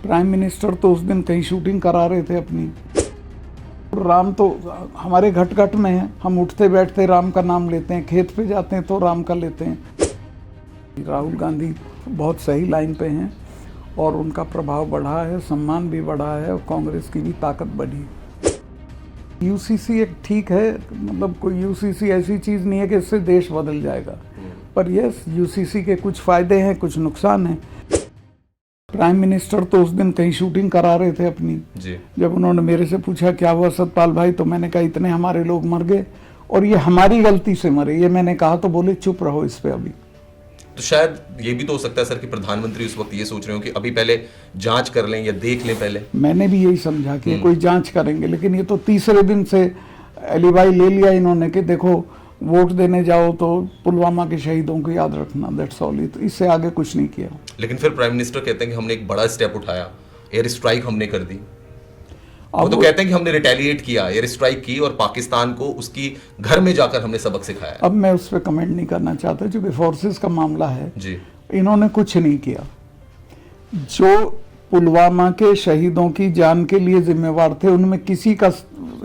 Prime minister तो उस दिन कहीं शूटिंग करा रहे थे अपनी। राम तो हमारे घट घट में है, हम उठते बैठते राम का नाम लेते हैं, खेत पे जाते हैं तो राम का लेते हैं। राहुल गांधी बहुत सही लाइन पे हैं और उनका प्रभाव बढ़ा है, सम्मान भी बढ़ा है और कांग्रेस की भी ताकत बढ़ी। यूसीसी एक ठीक है, मतलब कोई यूसीसी ऐसी चीज़ नहीं है कि इससे देश बदल जाएगा, पर यस यूसीसी के कुछ फ़ायदे हैं, कुछ नुकसान हैं। प्राइम मिनिस्टर तो उस दिन कहीं शूटिंग करा रहे थे अपनी जी। जब उन्होंने मेरे से पूछा क्या हुआ सतपाल भाई, तो मैंने कहा इतने हमारे लोग मर गए और ये हमारी गलती से मरे, ये मैंने कहा तो बोले चुप रहो इस पे। अभी तो शायद ये भी तो हो सकता है सर कि प्रधानमंत्री उस वक्त ये सोच रहे हो कि अभी पहले जांच कर लें या देख लें पहले। मैंने भी यही समझा कि कोई जांच करेंगे, लेकिन ये तो तीसरे दिन से एलिबाई ले लिया इन्होंने कि देखो वोट देने जाओ तो पुलवामा के शहीदों को याद रखना, दैट्स ऑल। तो इससे आगे कुछ नहीं किया। लेकिन फिर प्राइम मिनिस्टर कहते हैं कि हमने एक बड़ा स्टेप उठाया, एयर स्ट्राइक हमने कर दी। वो तो कहते हैं कि हमने रिटेलिएट किया, एयर स्ट्राइक की और पाकिस्तान को उसकी घर में जाकर हमने सबक सिखाया। अब मैं उस पर कमेंट नहीं करना चाहता क्योंकि फोर्सेस का मामला है जी। इन्होंने कुछ नहीं किया। जो पुलवामा के शहीदों की जान के लिए जिम्मेवार थे उनमें किसी का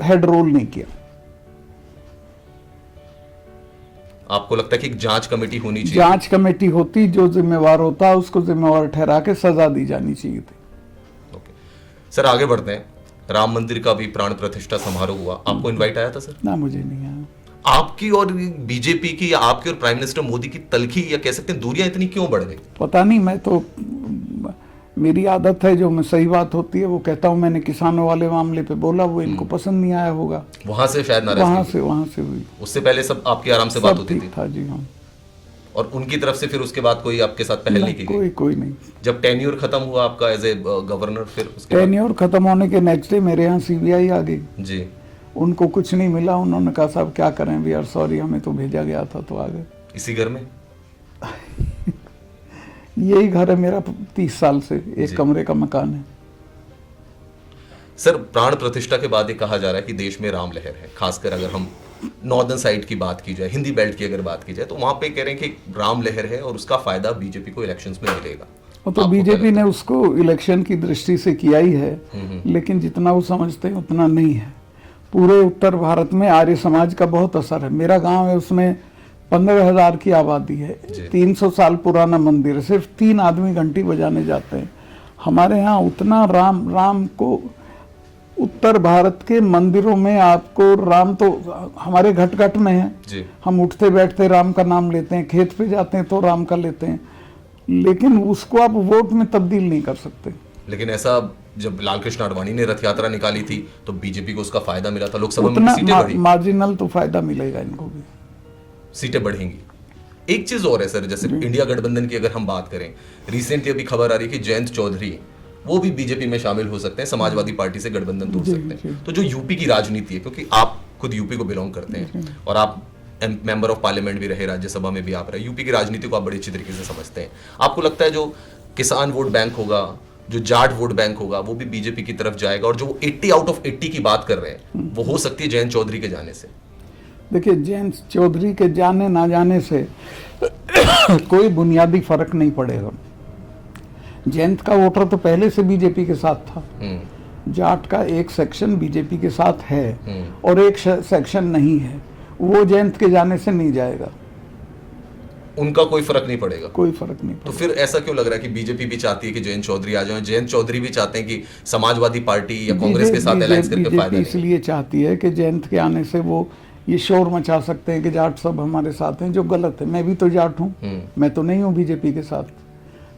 हेड रोल नहीं किया। आपको लगता है कि एक जांच कमेटी होनी चाहिए? जांच कमेटी होती, जो जिम्मेवार होता उसको जिम्मेवार ठहरा के सजा दी जानी चाहिए थी। ओके सर, आगे बढ़ते हैं। राम मंदिर का भी प्राण प्रतिष्ठा समारोह हुआ, आपको इनवाइट आया था सर? ना, मुझे नहीं आया। आपकी और बीजेपी की या आपकी और प्राइम मिनिस्टर मोदी की तलखी या कह सकते हैं दूरियां इतनी क्यों बढ़ गई? पता नहीं, मैं तो मेरी आदत है जो मैं सही बात होती है वो कहता हूँ। मैंने किसानों वाले मामले पे बोला, वो इनको पसंद नहीं आया होगा, वहां से शायद नाराजगी वहां से हुई। उससे पहले सब आपकी आराम से बात होती थी? था जी। हाँ। और उनकी तरफ से फिर उसके बाद कोई आपके साथ पहल नहीं की गई? कोई नहीं। जब टेन्योर खत्म हुआ आपका एज ए गवर्नर, फिर उसके टेन्योर खत्म होने के नेक्स्ट डे मेरे यहाँ सीबीआई आ गई जी। उनको कुछ नहीं मिला, उन्होंने कहा साहब क्या करें, वी आर सॉरी, हमें तो भेजा गया था, तो आ गए। इसी घर में? यही घर है मेरा 30 साल से, एक कमरे का मकान है। सर, प्राण प्रतिष्ठा के बाद ये कहा जा रहा है कि देश में राम लहर है। खासकर अगर हम नॉर्दर्न साइड की बात की जाए, हिंदी बेल्ट की अगर बात की जाए, तो वहां पे कह रहे हैं कि राम लहर है और उसका फायदा बीजेपी को इलेक्शंस में मिलेगा। वो तो बीजेपी ने उसको इलेक्शन की दृष्टि से किया ही है, लेकिन जितना वो समझते हैं उतना नहीं है। पूरे उत्तर भारत में आर्य समाज का बहुत असर है। मेरा गांव है, उसमें 15,000 की आबादी है, 300 साल पुराना मंदिर है, सिर्फ 3 आदमी घंटी बजाने जाते हैं। हमारे यहाँ उतना राम को उत्तर भारत के मंदिरों में आपको राम तो हमारे घट घट में है जी। हम उठते बैठते राम का नाम लेते हैं, खेत पे जाते हैं तो राम का लेते हैं, लेकिन उसको आप वोट में तब्दील नहीं कर सकते। लेकिन ऐसा जब लालकृष्ण आडवाणी ने रथ यात्रा निकाली थी तो बीजेपी को उसका फायदा मिला था, लोकसभा में सीटें बढ़ी। मार्जिनल तो फायदा मिलेगा इनको भी, सीटें बढ़ेंगी। एक चीज और है सर, जैसे इंडिया गठबंधन की अगर हम बात करें, रिसेंटली अभी खबर आ रही है कि जयंत चौधरी वो भी बीजेपी में शामिल हो सकते हैं, समाजवादी पार्टी से गठबंधन तोड़ सकते हैं। तो जो यूपी की राजनीति है, क्योंकि आप खुद यूपी को बिलोंग करते हैं और आप मेंबर ऑफ पार्लियामेंट भी रहे, राज्यसभा में भी आप रहे, यूपी की राजनीति को आप बड़ी अच्छी तरीके से समझते हैं। आपको लगता है जो किसान वोट बैंक होगा, जो जाट वोट बैंक होगा, वो भी बीजेपी की तरफ जाएगा और जो 80 आउट ऑफ 80 की बात कर रहे हैं वो हो सकती है जयंत चौधरी के जाने से? देखिए, जयंत चौधरी के जाने ना जाने से कोई बुनियादी फर्क नहीं पड़ेगा। जयंत का वोटर तो पहले से बीजेपी के साथ था, जाट का एक सेक्शन बीजेपी के साथ है और एक सेक्शन नहीं है, वो जयंत के जाने से नहीं जाएगा। उनका कोई फर्क नहीं पड़ेगा? कोई फर्क नहीं पड़ेगा। तो फिर ऐसा क्यों लग रहा है कि बीजेपी भी चाहती है कि जयंत चौधरी आ जाए, जयंत चौधरी भी चाहते हैं कि समाजवादी पार्टी या कांग्रेस के साथ अलायंस करके फायदा लें? इसलिए चाहती है कि जयंत के आने से वो ये शोर मचा सकते हैं कि जाट सब हमारे साथ हैं, जो गलत है। मैं भी तो जाट हूँ, मैं तो नहीं हूँ बीजेपी के साथ।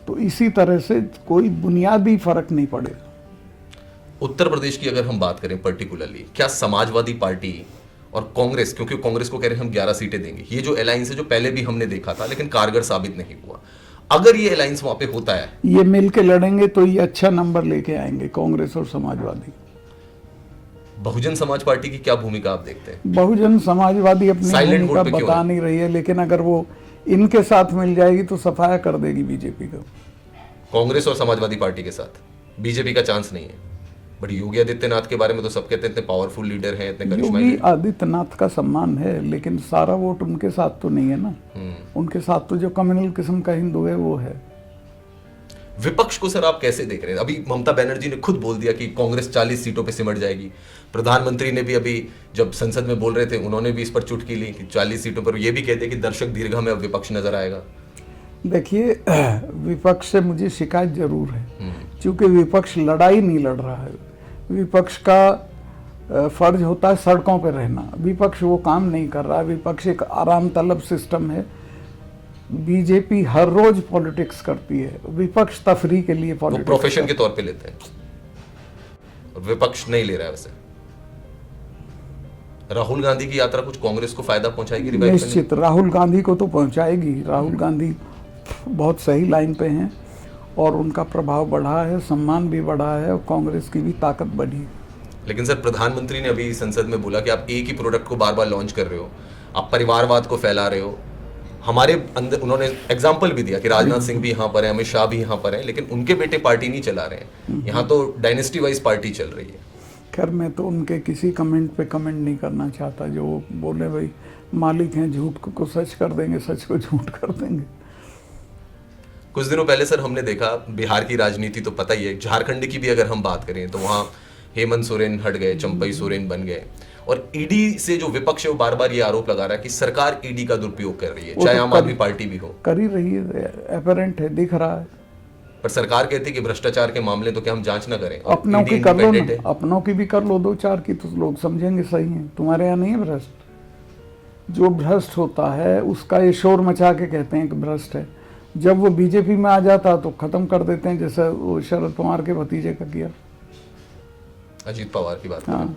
तो इसी तरह से कोई बुनियादी फर्क नहीं पड़ेगा। उत्तर प्रदेश की अगर हम बात करें पर्टिकुलरली, क्या समाजवादी पार्टी और कांग्रेस, क्योंकि कांग्रेस को कह रहे हैं हम 11 सीटें देंगे, ये जो अलायंस है जो पहले भी हमने देखा था लेकिन कारगर साबित नहीं हुआ, अगर ये अलायंस वहां पे होता है, ये मिल के लड़ेंगे तो ये अच्छा नंबर लेके आएंगे, कांग्रेस और समाजवादी। बहुजन समाज पार्टी की क्या भूमिका आप देखते हैं? बहुजन समाजवादी अपनी भूमिका बता नहीं रही है, लेकिन अगर वो इनके साथ मिल जाएगी तो सफाया कर देगी बीजेपी का। कांग्रेस और समाजवादी पार्टी के साथ बीजेपी का चांस नहीं है। बट योगी आदित्यनाथ के बारे में तो सब कहते हैं इतने पावरफुल लीडर हैं, इतने करिश्माई। योगी आदित्यनाथ का सम्मान है, लेकिन सारा वोट उनके साथ तो नहीं है ना। उनके साथ तो जो कम्युनल किस्म का हिंदू है वो है। विपक्ष को सर आप कैसे देख रहे हैं? अभी ममता बनर्जी ने खुद बोल दिया कि कांग्रेस 40 सीटों पे सिमट जाएगी। प्रधानमंत्री ने भी अभी जब संसद में बोल रहे थे उन्होंने भी इस पर चुटकी ली कि 40 सीटों पर, ये भी कहते हैं कि दर्शक दीर्घा में अब विपक्ष नजर आएगा। देखिए, विपक्ष से मुझे शिकायत जरूर है, क्योंकि विपक्ष लड़ाई नहीं लड़ रहा है। विपक्ष का फर्ज होता है सड़कों पर रहना, विपक्ष वो काम नहीं कर रहा है। विपक्ष एक आराम तलब सिस्टम है। बीजेपी हर रोज पॉलिटिक्स करती है, विपक्ष तफरी के लिए पॉलिटिक्स प्रोफेशन के तौर पे लेते हैं, और विपक्ष नहीं ले रहा है। वैसे राहुल गांधी की यात्रा कुछ कांग्रेस को फायदा पहुंचाएगी? निश्चित राहुल गांधी को तो पहुंचाएगी। राहुल गांधी बहुत सही लाइन पे हैं और उनका प्रभाव बढ़ा है, सम्मान भी बढ़ा है और कांग्रेस की भी ताकत बढ़ी। लेकिन सर प्रधानमंत्री ने अभी संसद में बोला कि आप एक ही प्रोडक्ट को बार बार लॉन्च कर रहे हो, आप परिवारवाद को फैला रहे हो। हमारे अंदर उन्होंने एग्जाम्पल भी दिया कि राजनाथ सिंह भी यहाँ पर है, अमित शाह भी यहाँ पर है, लेकिन उनके बेटे पार्टी नहीं चला रहे हैं। यहाँ तो डायनेस्टी वाइज पार्टी चल रही है। खैर, मैं तो उनके किसी कमेंट पे कमेंट नहीं करना चाहता। जो बोले भाई मालिक हैं, झूठ को सच कर देंगे, सच को झूठ कर देंगे। कुछ दिनों पहले सर हमने देखा, बिहार की राजनीति तो पता ही है, झारखंड की भी अगर हम बात करें तो वहाँ हेमंत सोरेन हट गए, चंपई सोरेन बन गए, और ईडी से जो विपक्ष है वो बार बार ये आरोप लगा रहा है कि सरकार ईडी का दुरुपयोग कर रही है, चाहे आम आदमी पार्टी भी हो। कर ही रही है, एपरेंट है, दिख रहा है। पर सरकार कहती है कि भ्रष्टाचार के मामले तो क्या हम जांच ना करें? अपनों की कर लो ना, अपनों की भी कर लो, 2-4 की, तो लोग समझेंगे सही है। तुम्हारे यहाँ नहीं है भ्रष्ट? जो भ्रष्ट होता है उसका ये शोर मचा के कहते हैं कि भ्रष्ट है। जब वो बीजेपी में आ जाता तो खत्म कर देते हैं, जैसे वो शरद पवार के भतीजे का किया। अजीत पवार की बात हाँ,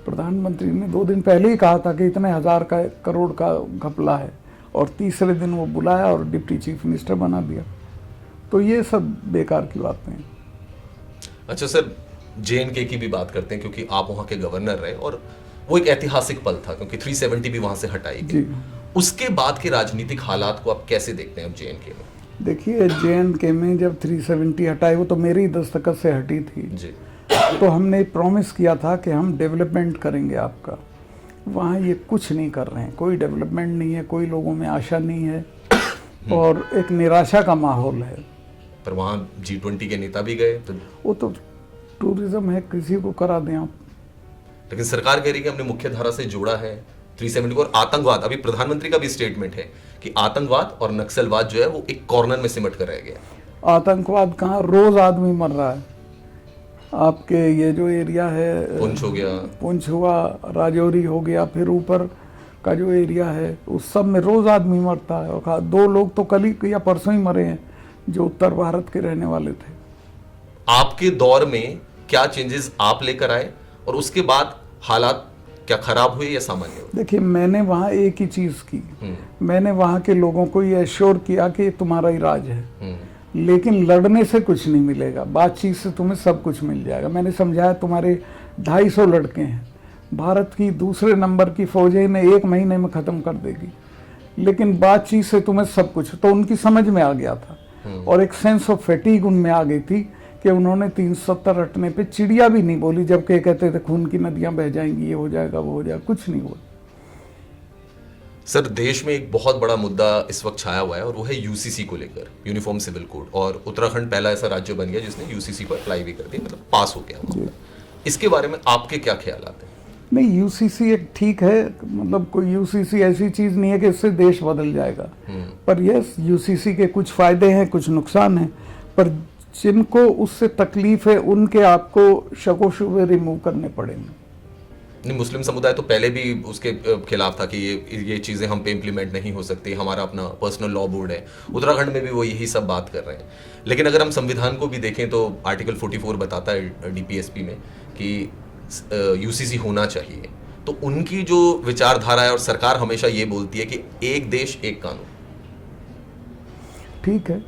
प्रधानमंत्री ने 2 दिन पहले ही कहा था कि इतने हजार का करोड़ का घपला है, और तीसरे दिन वो बुलाया और डिप्टी चीफ मिनिस्टर बना दिया। तो ये सब बेकार की बातें हैं। अच्छा सर, JNK की भी बात करते हैं, क्योंकि आप वहां के गवर्नर रहे और वो एक ऐतिहासिक पल था, क्योंकि 370 भी वहां से हटाई गई। उसके बाद के राजनीतिक हालात को आप कैसे देखते हैं अब JNK में? देखिए, JNK में जब 370 हटाई, वो तो मेरी दस्तखत से हटी थी जी। तो हमने प्रॉमिस किया था कि हम डेवलपमेंट करेंगे आपका। वहाँ ये कुछ नहीं कर रहे हैं, कोई डेवलपमेंट नहीं है, कोई लोगों में आशा नहीं है और एक निराशा का माहौल है। पर वहाँ G20 के नेता भी गए तो वो तो टूरिज्म है, किसी को करा दें आप। लेकिन सरकार कह रही है कि हमने मुख्य धारा से जोड़ा है 370 को, और आतंकवाद, अभी प्रधानमंत्री का भी स्टेटमेंट है कि आतंकवाद और नक्सलवाद जो है वो एक कॉर्नर में सिमट कर रह गया। आतंकवाद कहाँ, रोज आदमी मर रहा है। आपके ये जो एरिया है, पुंछ हो गया, पुंछ हुआ, राजौरी हो गया, फिर ऊपर का जो एरिया है उस सब में रोज आदमी मरता है। और 2 लोग तो कल ही या परसों ही मरे हैं जो उत्तर भारत के रहने वाले थे। आपके दौर में क्या चेंजेस आप लेकर आए और उसके बाद हालात क्या खराब हुए या सामान्य हुए? देखिए, मैंने वहाँ एक ही चीज की, मैंने वहाँ के लोगों को ये एश्योर किया कि तुम्हारा ही राज है, लेकिन लड़ने से कुछ नहीं मिलेगा, बातचीत से तुम्हें सब कुछ मिल जाएगा। मैंने समझाया तुम्हारे 250 लड़के हैं, भारत की दूसरे नंबर की फौजें इन्हें 1 महीने में खत्म कर देगी, लेकिन बातचीत से तुम्हें सब कुछ। तो उनकी समझ में आ गया था और एक सेंस ऑफ फैटीग उनमें आ गई थी कि उन्होंने 370 रटने पे चिड़िया भी नहीं बोली, जबकि कहते थे खून की नदियां बह जाएंगी, ये हो जाएगा, वो हो जाएगा, कुछ नहीं हुआ। सर, देश में एक बहुत बड़ा मुद्दा इस वक्त छाया हुआ है और वो है UCC को लेकर, यूनिफॉर्म सिविल कोड, और उत्तराखंड पहला ऐसा राज्य बन गया जिसने UCC को अप्लाई भी कर दिया, मतलब पास हो गया। इसके बारे में आपके क्या ख्याल आते हैं? नहीं, UCC एक ठीक है, मतलब कोई UCC ऐसी चीज नहीं है कि इससे देश बदल जाएगा, पर यस, UCC के कुछ फायदे हैं, कुछ नुकसान हैं, पर जिनको उससे तकलीफ है उनके आपको शको शुबे रिमूव करने पड़ेंगे। नहीं, मुस्लिम समुदाय तो पहले भी उसके खिलाफ था कि ये चीज़ें हम पे इम्प्लीमेंट नहीं हो सकती, हमारा अपना पर्सनल लॉ बोर्ड है। उत्तराखंड में भी वो यही सब बात कर रहे हैं। लेकिन अगर हम संविधान को भी देखें तो आर्टिकल 44 बताता है DPSP में कि UCC होना चाहिए। तो उनकी जो विचारधारा है, और सरकार हमेशा ये बोलती है कि एक देश एक कानून। ठीक है,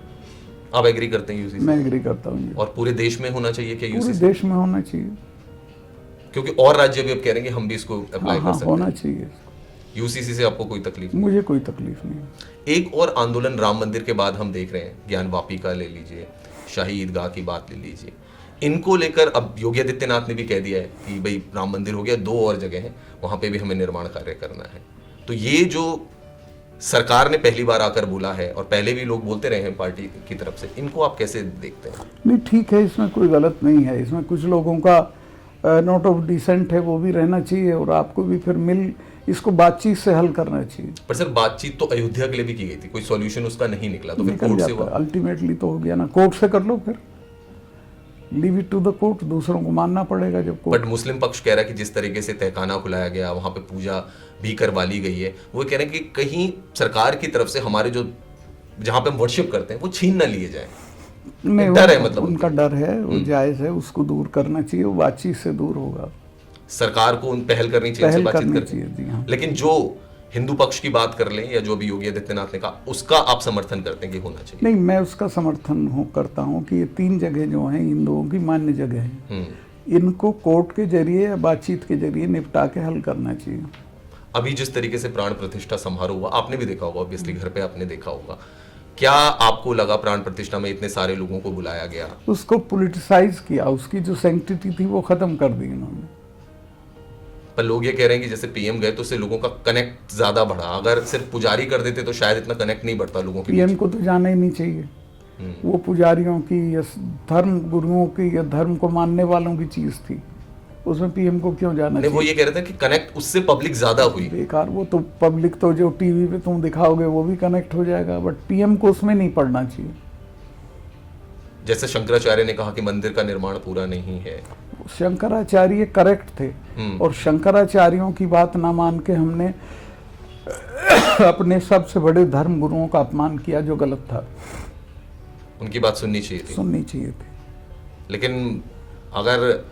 आप एग्री करते हैं UCC? मैं एग्री करता हूँ। और पूरे देश में होना चाहिए क्या UCC? पूरे देश में होना चाहिए, क्योंकि और राज्य भी अब कह रहे हैं कि हम भी इसको अप्लाई कर सकते हैं। होना चाहिए। UCC से आपको कोई तकलीफ? मुझे कोई तकलीफ नहीं। एक और आंदोलन राम मंदिर के बाद हम देख रहे हैं, ज्ञान वापी का ले लीजिए, शाही ईदगाह की बात ले लीजिए, इनको लेकर अब योगी आदित्यनाथ ने भी कह दिया है कि भाई राम मंदिर हो गया, 2 और जगह हैं, वहां पे भी हमें निर्माण कार्य करना है। तो ये जो सरकार ने पहली बार आकर बोला है और पहले भी लोग बोलते रहे हैं पार्टी की तरफ से, इनको आप कैसे देखते हैं? नहीं, ठीक है, इसमें कोई गलत नहीं है। इसमें कुछ लोगों का नोट ऑफ डिसेंट है, वो भी रहना चाहिए, और आपको भी फिर इसको बातचीत से हल करना चाहिए। पर सर बातचीत तो अयोध्या के लिए भी की गई थी, कोई सॉल्यूशन उसका नहीं निकला, तो फिर निकल कोर्ट से जाता हुआ। है, अल्टीमेटली तो हो गया ना, कोर्ट से कर लो, फिर leave it to the court, दूसरों को मानना पड़ेगा जब कोर्ट। बट मुस्लिम पक्ष कह रहा है कि जिस तरीके से तहखाना खुलाया गया, वहां पे पूजा भी करवा ली गई है, वो कह रहे हैं कि कहीं सरकार की तरफ से हमारे जो जहां पे हम वर्शिप करते हैं वो छीन ना लिए जाए। नहीं, डर है, मतलब उनका डर है, वो जायज है, उसको दूर करना चाहिए, वो बातचीत से दूर होगा। सरकार को उन पहल करनी चाहिए, उनसे बातचीत करनी चाहिए, जी हाँ। लेकिन जो हिंदू पक्ष की बात कर लें या जो भी योगी आदित्यनाथ ने कहा, उसका आप समर्थन करते हैं कि होना चाहिए? नहीं, मैं उसका समर्थन करता हूँ कि ये 3 जगह जो हैं हिंदुओं की मान्य जगह हैं, इनको कोर्ट के जरिए या बातचीत के जरिए निपटा के हल करना चाहिए। अभी जिस तरीके से प्राण प्रतिष्ठा समारोह हुआ, आपने भी देखा होगा, ऑब्वियसली घर पे आपने देखा होगा, क्या आपको लगा प्राण प्रतिष्ठा में इतने सारे लोगों को बुलाया गया? उसको पॉलिटिसाइज किया, उसकी जो सैंक्टिटी थी वो खत्म कर दी इन्होंने। पर लोग ये कह रहे हैं कि जैसे पीएम गए तो उससे लोगों का कनेक्ट ज्यादा बढ़ा, अगर सिर्फ पुजारी कर देते तो शायद इतना कनेक्ट नहीं बढ़ता लोगों के बीच। पीएम को तो जाना ही नहीं चाहिए, वो पुजारियों की या धर्म गुरुओं की या धर्म को मानने वालों की चीज थी, उसमें पीएम को क्यों जाना चाहिए? वो ये कह रहे थे कि कनेक्ट उससे पब्लिक ज्यादा हुई। बेकार, वो तो पब्लिक तो जो टीवी पे तुम दिखाओगे वो भी कनेक्ट हो जाएगा, बट पीएम को उसमें नहीं पड़ना चाहिए। जैसे शंकराचार्य ने कहा कि मंदिर का निर्माण पूरा नहीं है, शंकराचार्य करेक्ट थे, और शंकराचार्यों की बात ना मान के हमने अपने सबसे बड़े धर्म गुरुओं का अपमान किया, जो गलत था। उनकी बात सुननी चाहिए थी, सुननी चाहिए थी। लेकिन अगर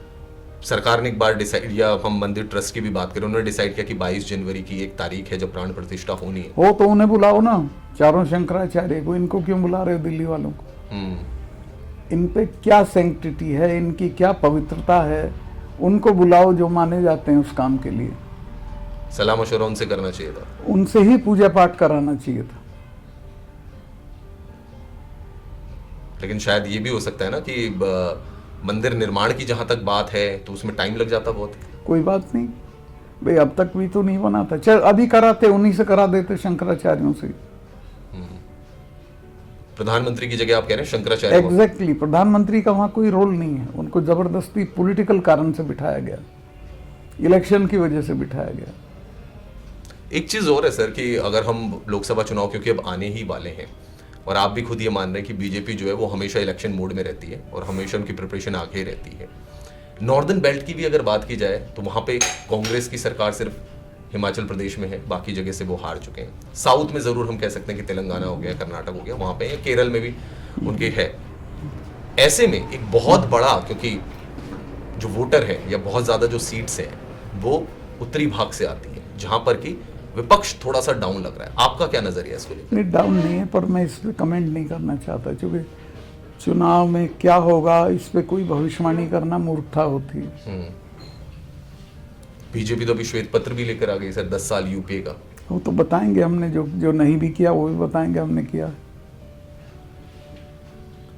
सरकार ने एक बार डिसाइड, या हम मंदिर ट्रस्ट की भी बात करें, उन्होंने डिसाइड किया कि 22 जनवरी की एक तारीख है जब प्राण प्रतिष्ठा होनी है, हो तो उन्हें बुलाओ ना, चारों शंकराचार्य को। इनको क्यों बुला रहे हो, दिल्ली वालों को? इन पे क्या सैंक्टिटी है, इनकी क्या पवित्रता है, उनको बुलाओ जो माने जाते हैं उस काम के लिए। सलाह मशवरा उनसे करना चाहिए था, उनसे ही पूजा पाठ कराना चाहिए था। लेकिन शायद ये भी हो सकता है ना कि मंदिर निर्माण की जहां तक बात है तो उसमें टाइम लग जाता बहुत। कोई बात नहीं भाई, अब तक भी तो नहीं बना था, चल अभी कराते, उन्हीं से करा देते, शंकराचार्यों से। प्रधानमंत्री की जगह आप कह रहे हैं शंकराचार्य? एग्जैक्टली, प्रधानमंत्री का वहां कोई रोल नहीं है, उनको जबरदस्ती पॉलिटिकल कारण से बिठाया गया, इलेक्शन की वजह से बिठाया गया। एक चीज और है सर कि अगर हम लोकसभा चुनाव क्योंकि अब आने ही वाले हैं, और आप भी खुद ये मान रहे हैं कि बीजेपी जो है वो हमेशा इलेक्शन मोड में रहती है और हमेशा उनकी प्रिपरेशन आगे ही रहती है। नॉर्दर्न बेल्ट की भी अगर बात की जाए तो वहां पे कांग्रेस की सरकार सिर्फ हिमाचल प्रदेश में है, बाकी जगह से वो हार चुके हैं। साउथ में जरूर हम कह सकते हैं कि तेलंगाना हो गया, कर्नाटक हो गया, वहां पे केरल में भी उनके है। ऐसे में एक बहुत बड़ा, क्योंकि जो वोटर है या बहुत ज्यादा जो सीट्स हैं वो उत्तरी भाग से आती है, जहां पर कि विपक्ष थोड़ा सा डाउन लग रहा है। आपका क्या नजरिया है इसको लेकर? नहीं, डाउन नहीं है, पर मैं इस पर कमेंट नहीं करना चाहता, क्योंकि चुनाव में क्या होगा इस पे कोई भविष्यवाणी करना मूर्खता होती है। बीजेपी तो अभी श्वेत पत्र भी लेकर आ गई सर, 10 साल यूपीए का। वो तो बताएंगे, हमने जो नहीं भी किया वो भी बताएंगे हमने किया।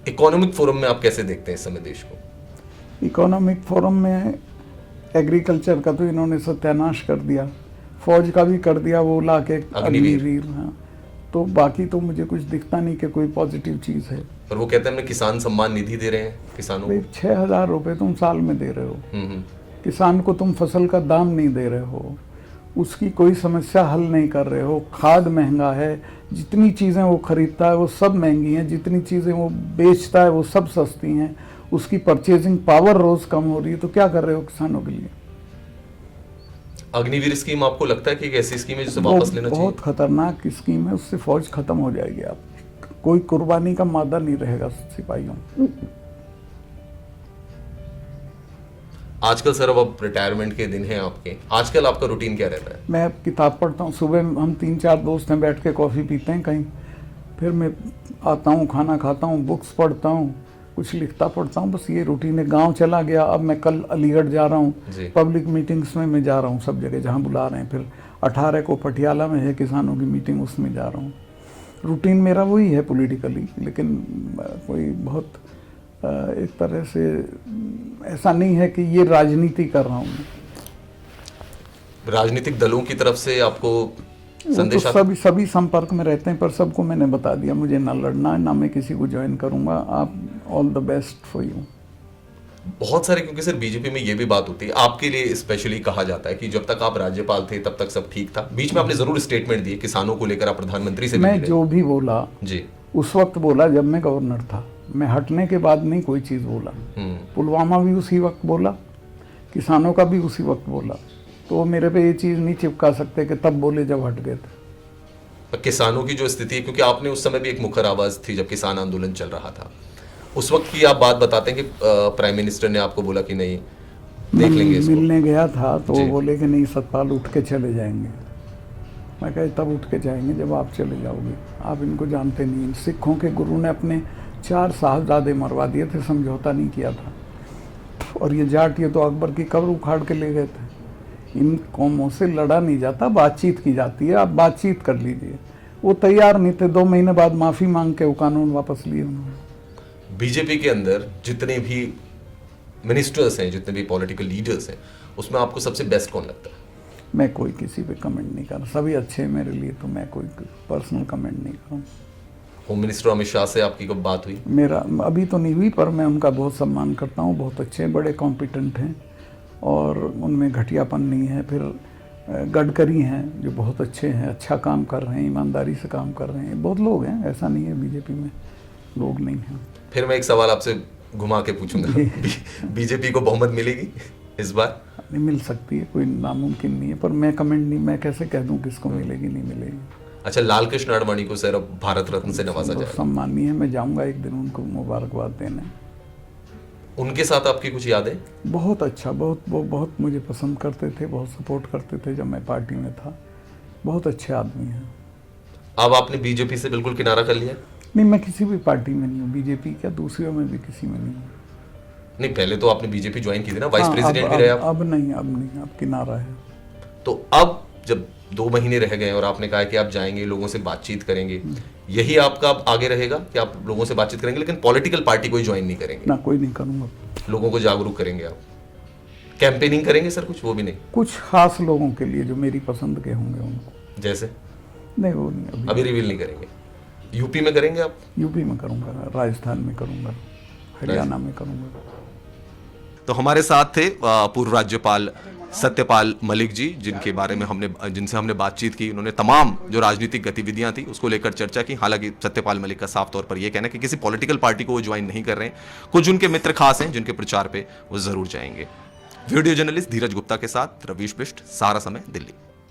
इकोनॉमिक फोरम में आप कैसे देखते हैं इस समय देश को? इकोनॉमिक फोरम में एग्रीकल्चर का तो इन्होंने सत्यानाश कर दिया, फौज का भी कर दिया, वो ला के अग्निवीर। हाँ, तो बाकी तो मुझे कुछ दिखता नहीं कि कोई पॉजिटिव चीज है। पर वो कहते हैं हमने किसान सम्मान निधि दे रहे हैं किसानों को। 6,000 रुपए तुम साल में दे रहे हो, किसान को तुम फसल का दाम नहीं दे रहे हो, उसकी कोई समस्या हल नहीं कर रहे हो। खाद महंगा है, जितनी चीज़ें वो खरीदता है वो सब महंगी हैं, जितनी चीज़ें वो बेचता है वो सब सस्ती हैं, उसकी परचेजिंग पावर रोज कम हो रही है, तो क्या कर रहे हो किसानों के लिए? अग्निवीर स्कीम आपको लगता है कि एक ऐसी स्कीम है जिसे वापस लेना चाहिए? बहुत खतरनाक स्कीम है, उससे फौज खत्म हो जाएगी। आप कोई कुर्बानी का मादा नहीं रहेगा सिपाहियों। आजकल सर अब रिटायरमेंट के दिन हैं आपके, आजकल आपका रूटीन क्या रहता है? मैं किताब पढ़ता हूँ, सुबह हम 3-4 दोस्त हैं, बैठ के कॉफ़ी पीते हैं कहीं, फिर मैं आता हूँ, खाना खाता हूँ, बुक्स पढ़ता हूँ, कुछ लिखता पढ़ता हूँ, बस ये रूटीन है। गांव चला गया, अब मैं कल अलीगढ़ जा रहा हूँ, पब्लिक मीटिंग्स में मैं जा रहा हूँ सब जगह जहाँ बुला रहे हैं। फिर 18 को पटियाला में है किसानों की मीटिंग, उसमें जा रहा हूँ। रूटीन मेरा वही है पॉलिटिकली, लेकिन कोई बहुत एक तरह से ऐसा नहीं है कि ये राजनीति कर रहा हूँ मैं। राजनीतिक दलों की तरफ से आपको वो तो सभी संपर्क में रहते हैं, पर सबको मैंने बता दिया मुझे ना लड़ना है, ना मैं किसी को ज्वाइन करूंगा। आप all the best for you. बहुत सारे, क्योंकि सर बीजेपी में ये भी बात होती है, आपके लिए स्पेशली कहा जाता है कि जब तक आप राज्यपाल थे तब तक सब ठीक था, बीच में आपने जरूर स्टेटमेंट दिए किसानों को लेकर, आप प्रधानमंत्री से भी मैं मिले। जो भी बोला जी, उस वक्त बोला जब मैं गवर्नर था। मैं हटने के बाद नहीं कोई चीज़ बोला। पुलवामा भी उसी वक्त बोला, किसानों का भी उसी वक्त बोला। तो वो मेरे पे ये चीज़ नहीं चिपका सकते कि तब बोले जब हट गए थे। किसानों की जो स्थिति है, क्योंकि आपने उस समय भी एक मुखर आवाज थी जब किसान आंदोलन चल रहा था, उस वक्त की आप बात बताते हैं कि प्राइम मिनिस्टर ने आपको बोला कि नहीं देख लेंगे इसको। मिलने गया था तो वो बोले कि नहीं सतपाल उठ के चले जाएंगे। मैं कहा तब उठ के जाएंगे जब आप चले जाओगे, आप इनको जानते नहीं। सिखों के गुरु ने अपने 4 साहबजादे मरवा दिए थे, समझौता नहीं किया था। और ये जाट, ये तो अकबर की कब्र उखाड़ के ले गए थे। इन कौमों से लड़ा नहीं जाता, बातचीत की जाती है। आप बातचीत कर लीजिए। वो तैयार नहीं थे, 2 महीने बाद माफ़ी मांग के वो कानून वापस लिए उन्होंने। बीजेपी के अंदर जितने भी मिनिस्टर्स हैं, जितने भी पॉलिटिकल लीडर्स हैं, उसमें आपको सबसे बेस्ट कौन लगता है? मैं कोई किसी पे कमेंट नहीं कर रहा, सभी अच्छे हैं मेरे लिए, तो मैं कोई पर्सनल कमेंट नहीं करूँ। होम मिनिस्टर अमित शाह से आपकी कब बात हुई? मेरा अभी तो नहीं हुई, पर मैं उनका बहुत सम्मान करता हूँ। बहुत अच्छे हैं, बड़े कॉम्पिटेंट हैं और उनमें घटियापन नहीं है। फिर गडकरी हैं जो बहुत अच्छे हैं, अच्छा काम कर रहे हैं, ईमानदारी से काम कर रहे हैं। बहुत लोग हैं, ऐसा नहीं है बीजेपी में लोग नहीं हैं। फिर मैं एक सवाल आपसे घुमा के पूछूंगा, बीजेपी को बहुमत मिलेगी इस बार? नहीं मिल सकती है, कोई नामुमकिन नहीं है, पर मैं कमेंट नहीं, मैं कैसे कह दूं किसको मिलेगी नहीं मिलेगी। अच्छा, लाल कृष्ण आडवाणी को सर अब भारत रत्न से नवाजा जाएगा। सम्मानीय है, मैं जाऊंगा एक दिन उनको मुबारकबाद देने। उनके साथ आपकी कुछ यादें? बहुत अच्छा, बहुत मुझे पसंद करते थे, बहुत सपोर्ट करते थे जब मैं पार्टी में था। बहुत अच्छे आदमी हैं। अब आपने बीजेपी से बिल्कुल किनारा कर लिया? नहीं, मैं किसी भी पार्टी में नहीं हूँ, बीजेपी क्या दूसरियों में भी किसी में नहीं हूँ। नहीं, पहले तो आपने बीजेपी ज्वाइन की थी ना, वाइस प्रेसिडेंट भी रहे आप। अब नहीं, अब किनारा है। तो अब जब 2 महीने रह गए और आपने कहा कि आप जाएंगे, लोगों से बातचीत करेंगे, यही आपका अब आगे रहेगा कि आप लोगों से बातचीत करेंगे लेकिन पॉलिटिकल पार्टी कोई ज्वाइन नहीं करेंगे? ना, कोई नहीं करूँगा। लोगों को जागरूक करेंगे आप? कैंपेनिंग करेंगे सर कुछ? वो भी नहीं? कुछ खास लोगों के लिए जो मेरी पसंद के होंगे उनको। जैसे? नहीं, वो नहीं, अभी रिवील नहीं करेंगे। यूपी में करेंगे आप? यूपी में करूँगा, राजस्थान में करूँगा, हरियाणा में करूँगा। तो हमारे साथ थे पूर्व राज्यपाल सत्यपाल मलिक जी, जिनसे हमने बातचीत की। उन्होंने तमाम जो राजनीतिक गतिविधियां थी उसको लेकर चर्चा की। हालांकि सत्यपाल मलिक का साफ तौर पर यह कहना है कि किसी पॉलिटिकल पार्टी को वो ज्वाइन नहीं कर रहे हैं। कुछ उनके मित्र खास हैं जिनके प्रचार पे वो जरूर जाएंगे। वीडियो जर्नलिस्ट धीरज गुप्ता के साथ रवीश बिष्ट, सहारा समय, दिल्ली।